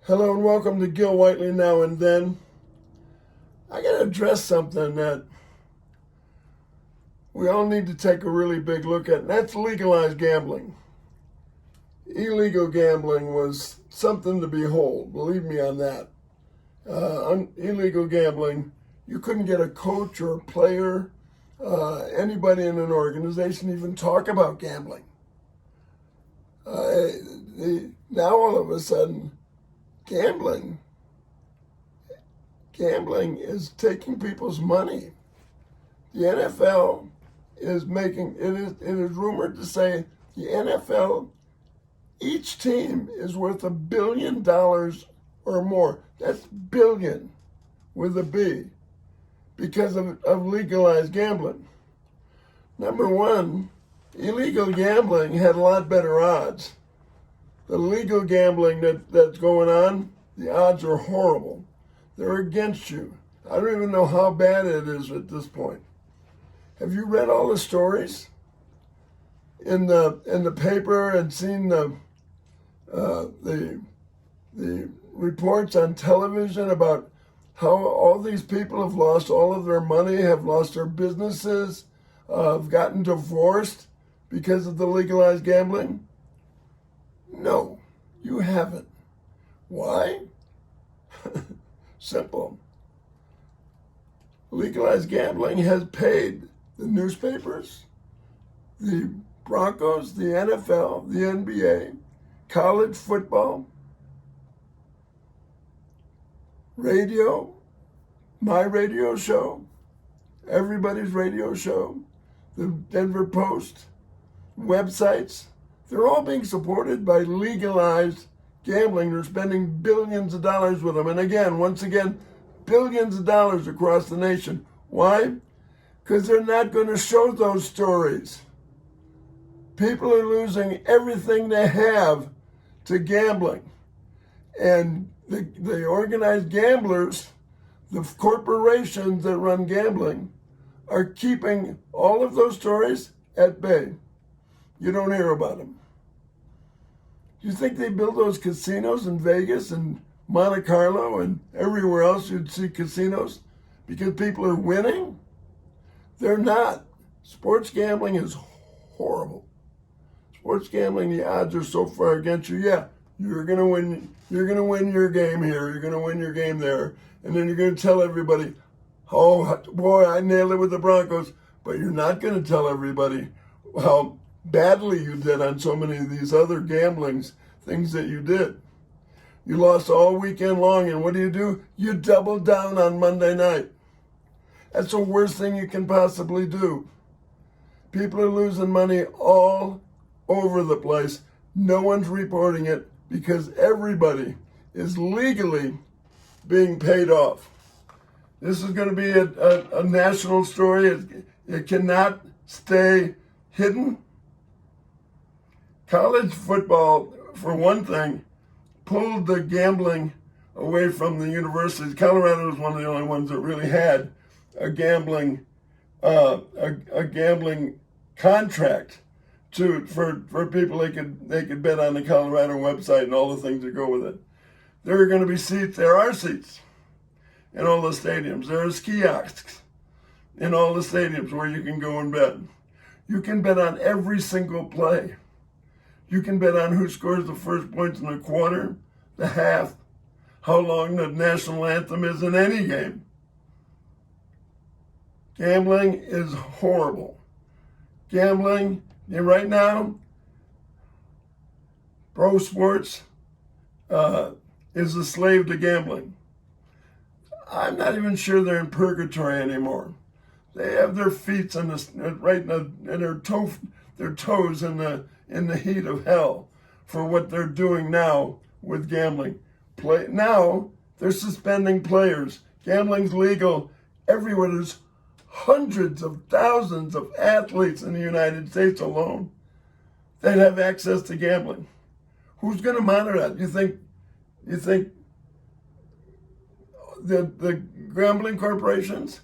Hello and welcome to Gil Whiteley Now and Then. I got to address something that we all need to take a really big look at, and that's legalized gambling. Illegal gambling was something to behold, believe me on that. Illegal gambling, you couldn't get a coach or a player, anybody in an organization even talk about gambling. Now all of a sudden, Gambling is taking people's money. The NFL is making, it is rumored to say the NFL, each team is worth $1 billion or more. That's billion with a B because of legalized gambling. Number one, illegal gambling had a lot better odds. The legal gambling that's going on, the odds are horrible. They're against you. I don't even know how bad it is at this point. Have you read all the stories in the paper and seen the reports on television about how all these people have lost all of their money, have lost their businesses, have gotten divorced because of the legalized gambling? No, you haven't. Why? Simple. Legalized gambling has paid the newspapers, the Broncos, the NFL, the NBA, college football, radio, my radio show, everybody's radio show, the Denver Post, websites. They're all being supported by legalized gambling. They're spending billions of dollars with them. And again, once again, billions of dollars across the nation. Why? Because they're not going to show those stories. People are losing everything they have to gambling. And the organized gamblers, the corporations that run gambling, are keeping all of those stories at bay. You don't hear about them. You think they build those casinos in Vegas and Monte Carlo and everywhere else you'd see casinos because people are winning? They're not. Sports gambling is horrible. Sports gambling, the odds are so far against you. Yeah, you're gonna win. You're gonna win your game here. You're gonna win your game there, and then you're gonna tell everybody, "Oh boy, I nailed it with the Broncos." But you're not gonna tell everybody how badly you did on so many of these other gamblings, things that you did. You lost all weekend long, and what do? You double down on Monday night. That's the worst thing you can possibly do. People are losing money all over the place. No one's reporting it because everybody is legally being paid off. This is going to be a national story. It cannot stay hidden. College football, for one thing, pulled the gambling away from the universities. Colorado was one of the only ones that really had a gambling contract for people they could bet on the Colorado website and all the things that go with it. There are going to be seats. There are seats in all the stadiums. There's kiosks in all the stadiums where you can go and bet. You can bet on every single play. You can bet on who scores the first points in the quarter, the half, how long the national anthem is in any game. Gambling is horrible. Gambling, and right now, pro sports is a slave to gambling. I'm not even sure they're in purgatory anymore. They have their feet in their toes in the heat of hell for what they're doing now with gambling. Now they're suspending players. Gambling's legal everywhere. There's hundreds of thousands of athletes in the United States alone that have access to gambling. Who's going to monitor that? You think the gambling corporations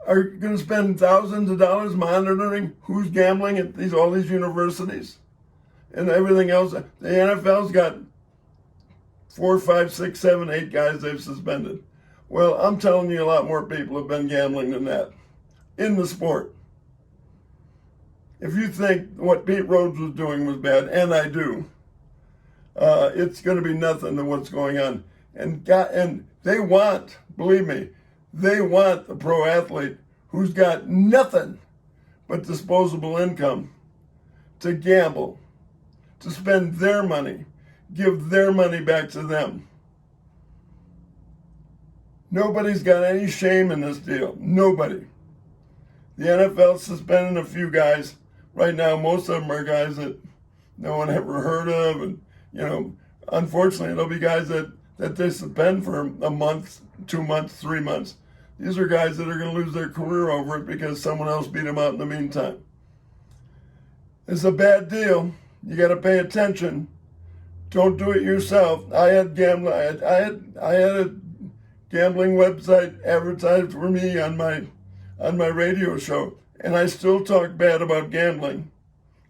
are going to spend thousands of dollars monitoring who's gambling at all these universities and everything else? The NFL's got 4, 5, 6, 7, 8 guys they've suspended. Well, I'm telling you, a lot more people have been gambling than that in the sport. If you think what Pete Rose was doing was bad, and I do, it's going to be nothing to what's going on. And they want, believe me, they want the pro athlete who's got nothing but disposable income to gamble, to spend their money, give their money back to them. Nobody's got any shame in this deal. Nobody. The NFL's suspending a few guys. Right now, most of them are guys that no one ever heard of. And, unfortunately, there'll be guys that they suspend for a month, 2 months, 3 months. These are guys that are going to lose their career over it because someone else beat them out in the meantime. It's a bad deal. You got to pay attention. Don't do it yourself. I had gambling. I had a gambling website advertised for me on my radio show, and I still talk bad about gambling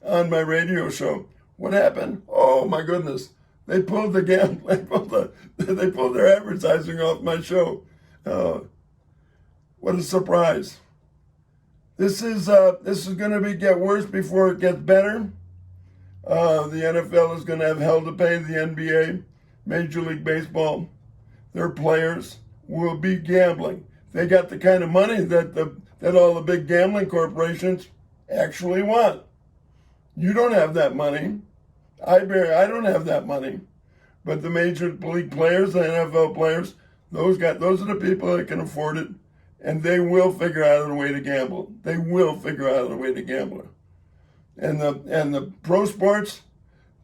on my radio show. What happened? Oh my goodness! They pulled the they pulled their advertising off my show. What a surprise! This is going to get worse before it gets better. The NFL is going to have hell to pay. The NBA, Major League Baseball, their players will be gambling. They got the kind of money that all the big gambling corporations actually want. You don't have that money. I don't have that money. But the major league players, the NFL players, those are the people that can afford it, and they will figure out a way to gamble. They will figure out a way to gamble. And the pro sports,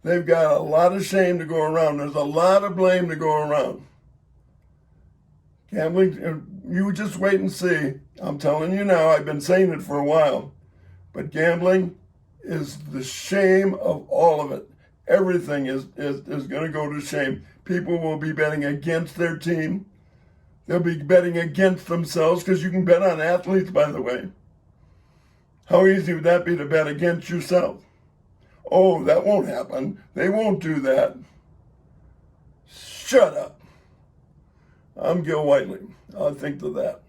they've got a lot of shame to go around. There's a lot of blame to go around. Gambling, you just wait and see. I'm telling you now, I've been saying it for a while. But gambling is the shame of all of it. Everything is going to go to shame. People will be betting against their team. They'll be betting against themselves, because you can bet on athletes, by the way. How easy would that be to bet against yourself? Oh, that won't happen. They won't do that. Shut up. I'm Gil Whiteley. I'll think to that.